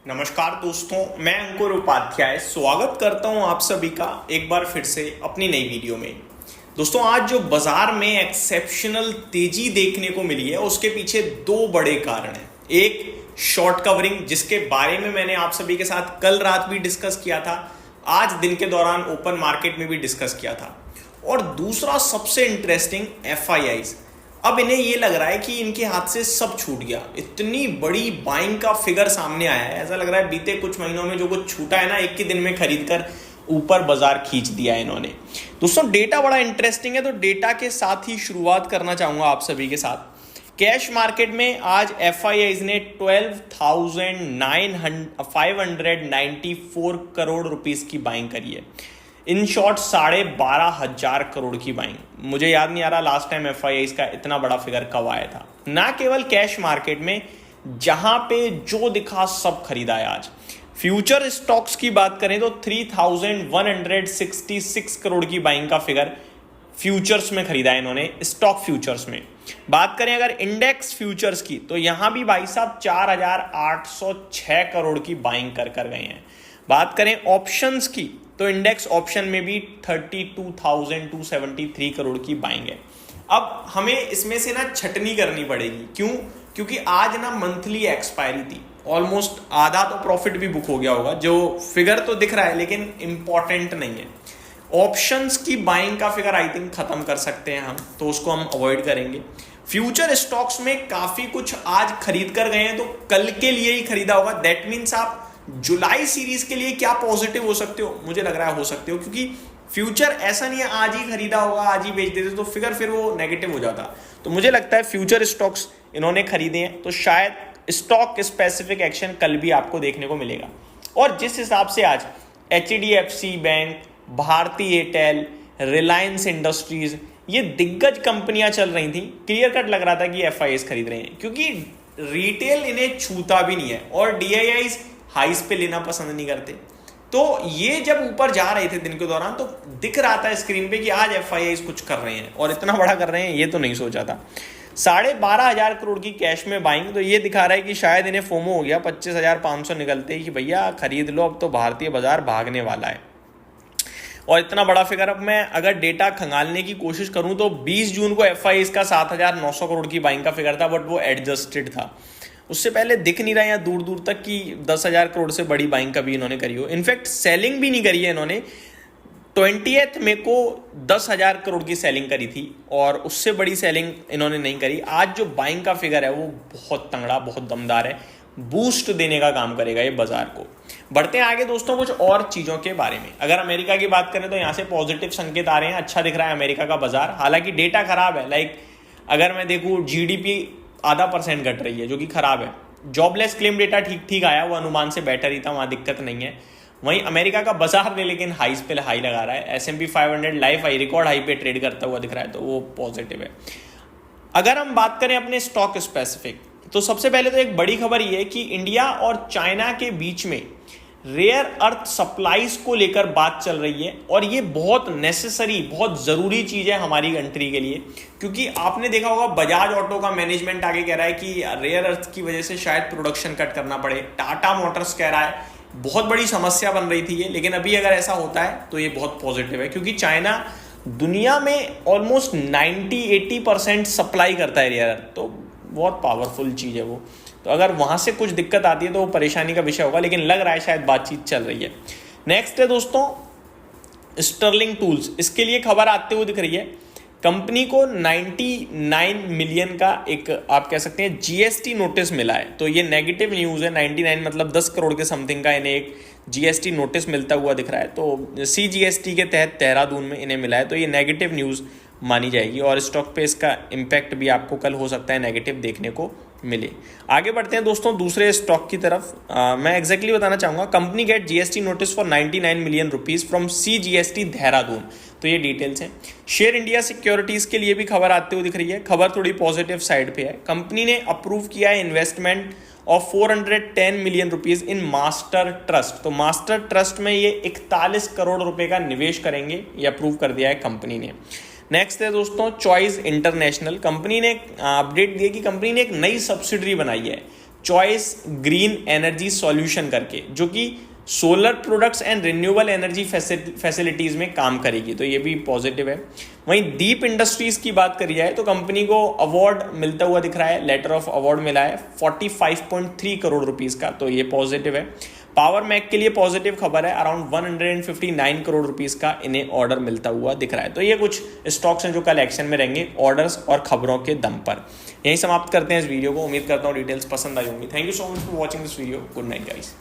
नमस्कार दोस्तों, मैं अंकुर उपाध्याय स्वागत करता हूं आप सभी का एक बार फिर से अपनी नई वीडियो में। दोस्तों, आज जो बाजार में एक्सेप्शनल तेजी देखने को मिली है उसके पीछे दो बड़े कारण हैं। एक शॉर्ट कवरिंग, जिसके बारे में मैंने आप सभी के साथ कल रात भी डिस्कस किया था, आज दिन के दौरान ओपन मार्केट में भी डिस्कस किया था। और दूसरा सबसे इंटरेस्टिंग एफआईआईज। अब इन्हें ये लग रहा है कि इनके हाथ से सब छूट गया। इतनी बड़ी बाइंग का फिगर सामने आया है, ऐसा लग रहा है बीते कुछ महीनों में जो कुछ छूटा है ना, एक ही दिन में खरीद कर ऊपर बाजार खींच दिया है इन्होंने। दोस्तों, डेटा बड़ा इंटरेस्टिंग है, तो डेटा के साथ ही शुरुआत करना चाहूंगा आप सभी के साथ। कैश मार्केट में आज एफआईआईज ने 12,594 करोड़ रुपीस की बाइंग करी है। इन शॉर्ट 12,500 करोड़ की बाइंग। मुझे याद नहीं आ रहा लास्ट टाइम एफआईआईज का इतना बड़ा फिगर कब आया था। ना केवल कैश मार्केट में, जहां पे जो दिखा सब खरीदा है आज। फ्यूचर स्टॉक्स की बात करें तो 3,166 करोड़ की बाइंग का फिगर फ्यूचर्स में खरीदा है इन्होंने, स्टॉक फ्यूचर्स में। बात करें अगर इंडेक्स फ्यूचर्स की, तो यहां भी भाई साहब 4,806 करोड़ की बाइंग कर गए हैं। बात करें ऑप्शंस की, तो इंडेक्स ऑप्शन में भी 32,273 करोड़ की बाइंग है। अब हमें इसमें से ना छटनी करनी पड़ेगी। क्यों? क्योंकि आज ना मंथली एक्सपायरी थी। ऑलमोस्ट आधा तो प्रॉफिट भी बुक हो गया होगा। जो फिगर तो दिख रहा है लेकिन इंपॉर्टेंट नहीं है। ऑप्शंस की बाइंग का फिगर आई थिंक खत्म कर सकते हैं हम, तो उसको हम अवॉइड करेंगे। फ्यूचर स्टॉक्स में काफी कुछ आज खरीद कर गए हैं, तो कल के लिए ही खरीदा होगा। दैट मीन्स आप जुलाई सीरीज के लिए क्या पॉजिटिव हो सकते हो? मुझे लग रहा है हो सकते हो, क्योंकि फ्यूचर ऐसा नहीं है आज ही खरीदा होगा आज ही बेच देते तो फिगर फिर वो नेगेटिव हो जाता। तो मुझे लगता है फ्यूचर स्टॉक्स इन्होंने खरीदे हैं, तो शायद स्टॉक स्पेसिफिक एक्शन कल भी आपको देखने को मिलेगा। और जिस हिसाब से आज HDFC bank, Bharti Airtel, Reliance Industries, ये दिग्गज कंपनियां चल रही थी, क्लियर कट लग रहा था कि एफआईआईज खरीद रहे हैं, क्योंकि रिटेल इन्हें छूता भी नहीं है और डीआईआईज हाइस पे लेना पसंद नहीं करते। तो ये जब ऊपर जा रहे थे दिन के दौरान, तो दिख रहा था स्क्रीन पे कि आज एफआईआईज कुछ कर रहे हैं और इतना बड़ा कर रहे हैं, ये तो नहीं सोचा था। 12,500 करोड़ की कैश में बाइंग, तो ये दिखा रहा है कि शायद इन्हें फोमो हो गया 25,500 निकलते ही कि भैया खरीद लो, अब तो भारतीय बाजार भागने वाला है। और इतना बड़ा फिगर, अब मैं अगर डेटा खंगालने की कोशिश करूं तो 20 जून को एफआईआईज का 7,900 करोड़ की बाइंग का फिगर था, बट वो एडजस्टेड था। उससे पहले दिख नहीं रहा है दूर दूर तक कि 10,000 करोड़ से बड़ी बाइंग कभी इन्होंने करी हो। इनफैक्ट सेलिंग भी नहीं करी है इन्होंने। 20 मई को 10,000 करोड़ की सेलिंग करी थी और उससे बड़ी सेलिंग इन्होंने नहीं करी। आज जो बाइंग का फिगर है वो बहुत तंगड़ा, बहुत दमदार है, बूस्ट देने का काम करेगा ये बाजार को। बढ़ते हैं आगे दोस्तों कुछ और चीजों के बारे में। अगर अमेरिका की बात करें तो यहाँ से पॉजिटिव संकेत आ रहे हैं, अच्छा दिख रहा है अमेरिका का बाजार। हालांकि डेटा खराब है, अगर मैं देखूँ जीडीपी 0.5% घट रही है, जो कि खराब है। जॉबलेस क्लेम डेटा ठीक ठीक आया, वो अनुमान से बेटर ही था, वहां दिक्कत नहीं है। वहीं अमेरिका का बाजार ने लेकिन हाईस पे हाई लगा रहा है। S&P 500 life high, record high पे ट्रेड करता हुआ दिख रहा है, तो वो पॉजिटिव है। अगर हम बात करें अपने स्टॉक स्पेसिफिक, तो सबसे पहले तो एक बड़ी खबर ये है कि इंडिया और चाइना के बीच में रेयर अर्थ सप्लाईज को लेकर बात चल रही है, और ये बहुत नेसेसरी, बहुत जरूरी चीज है हमारी कंट्री के लिए। क्योंकि आपने देखा होगा बजाज ऑटो का मैनेजमेंट आगे कह रहा है कि रेयर अर्थ की वजह से शायद प्रोडक्शन कट करना पड़े। टाटा मोटर्स कह रहा है, बहुत बड़ी समस्या बन रही थी ये, लेकिन अभी अगर ऐसा होता है तो ये बहुत पॉजिटिव है, क्योंकि चाइना दुनिया में ऑलमोस्ट 90-80% सप्लाई करता है रेयर अर्थ, तो बहुत पावरफुल चीज है वो। तो अगर वहां से कुछ दिक्कत आती है तो वो परेशानी का विषय होगा, लेकिन लग रहा है शायद बातचीत चल रही है। नेक्स्ट है दोस्तों स्टर्लिंग टूल्स। इसके लिए खबर आते हुए दिख रही है, कंपनी को 99 मिलियन का एक आप कह सकते हैं जीएसटी नोटिस मिला है। तो ये नेगेटिव न्यूज है। 99 मतलब 10 करोड़ के समथिंग का इन्हें एक जीएसटी नोटिस मिलता हुआ दिख रहा है। तो सीजीएसटी के तहत देहरादून में इन्हें मिला है, तो ये नेगेटिव न्यूज मानी जाएगी और स्टॉक पे इसका इम्पैक्ट भी आपको कल हो सकता है नेगेटिव देखने को मिले। आगे बढ़ते हैं दोस्तों दूसरे स्टॉक की तरफ। मैं एग्जैक्टली बताना चाहूंगा, company get GST notice for 99 million rupees from CGST Dehradun. तो ये डिटेल्स हैं। शेयर इंडिया सिक्योरिटीज के लिए भी खबर आते हुए दिख रही है। खबर थोड़ी पॉजिटिव साइड पे है। कंपनी ने अप्रूव किया है investment of 410 million rupees in master trust. तो मास्टर ट्रस्ट में ये 41 करोड़ रुपए का निवेश करेंगे, ये अप्रूव कर दिया है कंपनी ने। नेक्स्ट है दोस्तों चॉइस इंटरनेशनल। कंपनी ने अपडेट दी कि कंपनी ने एक नई सब्सिडरी बनाई है चॉइस ग्रीन एनर्जी सॉल्यूशन करके, जो कि solar products and renewable energy facilities में काम करेगी, तो ये भी पॉजिटिव है। वहीं दीप इंडस्ट्रीज की बात करी जाए तो कंपनी को अवार्ड मिलता हुआ दिख रहा है, लेटर ऑफ अवार्ड मिला है 45.3 करोड़ रुपीस का, तो ये पॉजिटिव है। पावर मैक के लिए पॉजिटिव खबर है, अराउंड 159 करोड़ रुपीस का इन्हें ऑर्डर मिलता हुआ दिख रहा है। तो ये कुछ स्टॉक्स हैं जो कल एक्शन में रहेंगे ऑर्डर्स और खबरों के दम पर। यहीं समाप्त करते हैं इस वीडियो को। उम्मीद करता हूँ डिटेल्स पसंद आई होंगी। Thank you so much for watching this video. Good night guys.